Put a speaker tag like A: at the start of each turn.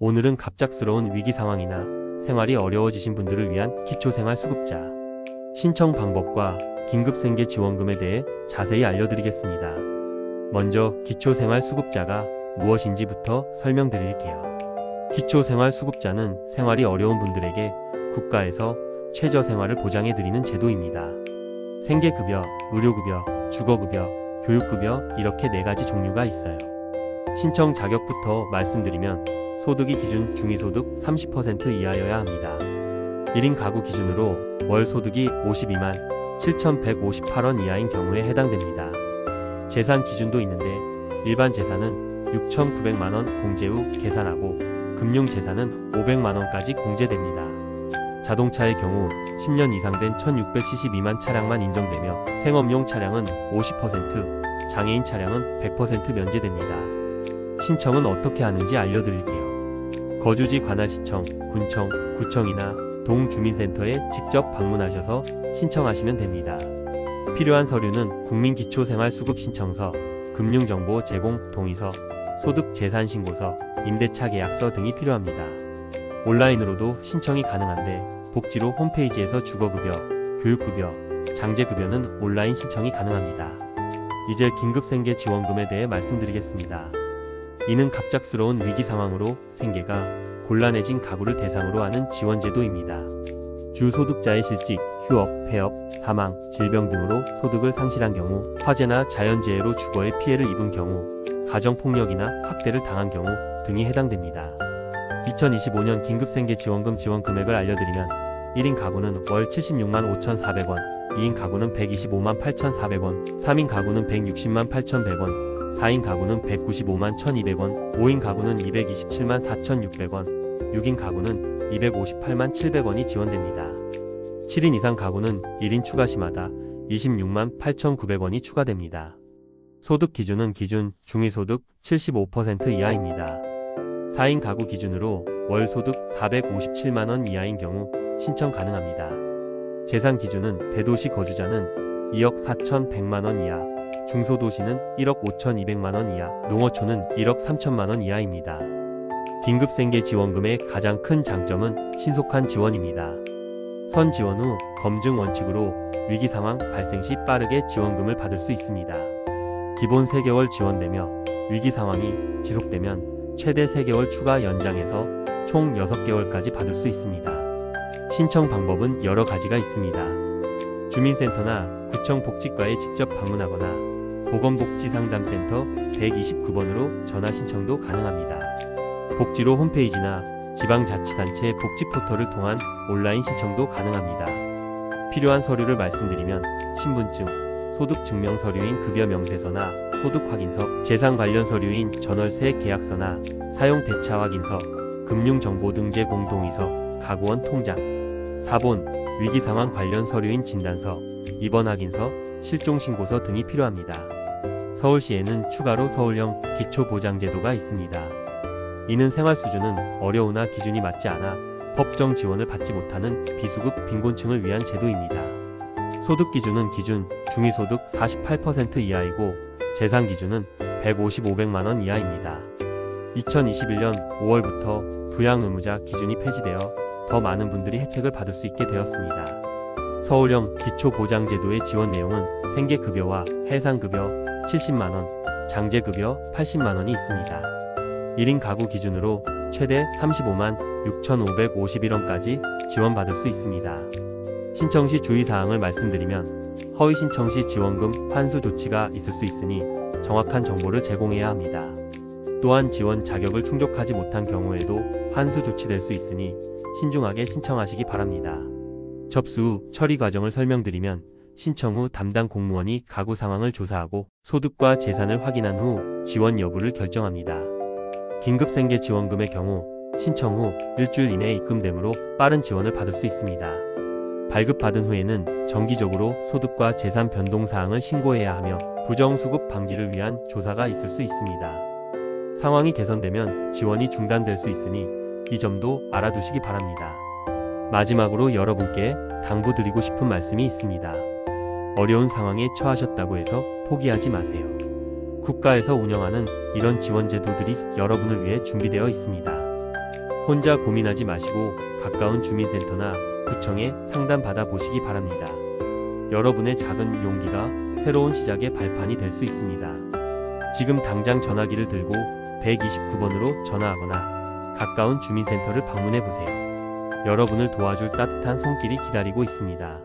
A: 오늘은 갑작스러운 위기 상황이나 생활이 어려워지신 분들을 위한 기초생활수급자 신청 방법과 긴급생계 지원금에 대해 자세히 알려드리겠습니다. 먼저 기초생활수급자가 무엇인지부터 설명드릴게요. 기초생활수급자는 생활이 어려운 분들에게 국가에서 최저생활을 보장해드리는 제도입니다. 생계급여, 의료급여, 주거급여, 교육급여 이렇게 4가지 종류가 있어요. 신청 자격부터 말씀드리면 소득이 기준 중위소득 30% 이하여야 합니다. 1인 가구 기준으로 월 소득이 52만 7,158원 이하인 경우에 해당됩니다. 재산 기준도 있는데 일반 재산은 6,900만원 공제 후 계산하고 금융재산은 500만원까지 공제됩니다. 자동차의 경우 10년 이상 된 1600cc 미만 차량만 인정되며 생업용 차량은 50%, 장애인 차량은 100% 면제됩니다. 신청은 어떻게 하는지 알려드릴게요. 거주지 관할시청, 군청, 구청이나 동주민센터에 직접 방문하셔서 신청하시면 됩니다. 필요한 서류는 국민기초생활수급신청서, 금융정보 제공 동의서, 소득재산신고서, 임대차 계약서 등이 필요합니다. 온라인으로도 신청이 가능한데 복지로 홈페이지에서 주거급여, 교육급여, 장제급여는 온라인 신청이 가능합니다. 이제 긴급생계 지원금에 대해 말씀드리겠습니다. 이는 갑작스러운 위기 상황으로 생계가 곤란해진 가구를 대상으로 하는 지원제도입니다. 주소득자의 실직, 휴업, 폐업, 사망, 질병 등으로 소득을 상실한 경우, 화재나 자연재해로 주거에 피해를 입은 경우, 가정폭력이나 학대를 당한 경우 등이 해당됩니다. 2025년 긴급생계 지원금 지원 금액을 알려드리면 1인 가구는 월 76만 5,400원, 2인 가구는 125만 8,400원, 3인 가구는 160만 8,100원, 4인 가구는 195만 1,200원, 5인 가구는 227만 4,600원, 6인 가구는 258만 700원이 지원됩니다. 7인 이상 가구는 1인 추가 시마다 26만 8,900원이 추가됩니다. 소득 기준은 기준 중위소득 75% 이하입니다. 4인 가구 기준으로 월 소득 457만원 이하인 경우 신청 가능합니다. 재산 기준은 대도시 거주자는 2억 4,100만원 이하, 중소도시는 1억 5,200만원 이하, 농어촌은 1억 3천만원 이하입니다. 긴급생계 지원금의 가장 큰 장점은 신속한 지원입니다. 선 지원 후 검증 원칙으로 위기 상황 발생 시 빠르게 지원금을 받을 수 있습니다. 기본 3개월 지원되며 위기 상황이 지속되면 최대 3개월 추가 연장해서 총 6개월까지 받을 수 있습니다. 신청 방법은 여러 가지가 있습니다. 주민센터나 구청 복지과에 직접 방문하거나 보건복지상담센터 129번으로 전화 신청도 가능합니다. 복지로 홈페이지나 지방자치단체 복지포털을 통한 온라인 신청도 가능합니다. 필요한 서류를 말씀드리면 신분증, 소득증명서류인 급여명세서나 소득확인서, 재산 관련 서류인 전월세 계약서나 사용대차 확인서, 금융정보등재 공동의서, 가구원 통장, 사본, 위기상황 관련 서류인 진단서, 입원 확인서, 실종신고서 등이 필요합니다. 서울시에는 추가로 서울형 기초보장제도가 있습니다. 이는 생활 수준은 어려우나 기준이 맞지 않아 법정 지원을 받지 못하는 비수급 빈곤층을 위한 제도입니다. 소득 기준은 기준 중위소득 48% 이하이고 재산 기준은 150-500만원 이하입니다. 2021년 5월부터 부양 의무자 기준이 폐지되어 더 많은 분들이 혜택을 받을 수 있게 되었습니다. 서울형 기초보장제도의 지원 내용은 생계급여와 해상급여 70만원, 장제급여 80만원이 있습니다. 1인 가구 기준으로 최대 35만 6,551원까지 지원받을 수 있습니다. 신청 시 주의사항을 말씀드리면 허위 신청 시 지원금 환수 조치가 있을 수 있으니 정확한 정보를 제공해야 합니다. 또한 지원 자격을 충족하지 못한 경우에도 환수 조치될 수 있으니 신중하게 신청하시기 바랍니다. 접수 후 처리 과정을 설명드리면 신청 후 담당 공무원이 가구 상황을 조사하고 소득과 재산을 확인한 후 지원 여부를 결정합니다. 긴급생계 지원금의 경우 신청 후 일주일 이내에 입금되므로 빠른 지원을 받을 수 있습니다. 발급받은 후에는 정기적으로 소득과 재산 변동사항을 신고해야 하며 부정수급 방지를 위한 조사가 있을 수 있습니다. 상황이 개선되면 지원이 중단될 수 있으니 이 점도 알아두시기 바랍니다. 마지막으로 여러분께 당부드리고 싶은 말씀이 있습니다. 어려운 상황에 처하셨다고 해서 포기하지 마세요. 국가에서 운영하는 이런 지원 제도들이 여러분을 위해 준비되어 있습니다. 혼자 고민하지 마시고 가까운 주민센터나 구청에 상담받아 보시기 바랍니다. 여러분의 작은 용기가 새로운 시작의 발판이 될 수 있습니다. 지금 당장 전화기를 들고 129번으로 전화하거나 가까운 주민센터를 방문해 보세요. 여러분을 도와줄 따뜻한 손길이 기다리고 있습니다.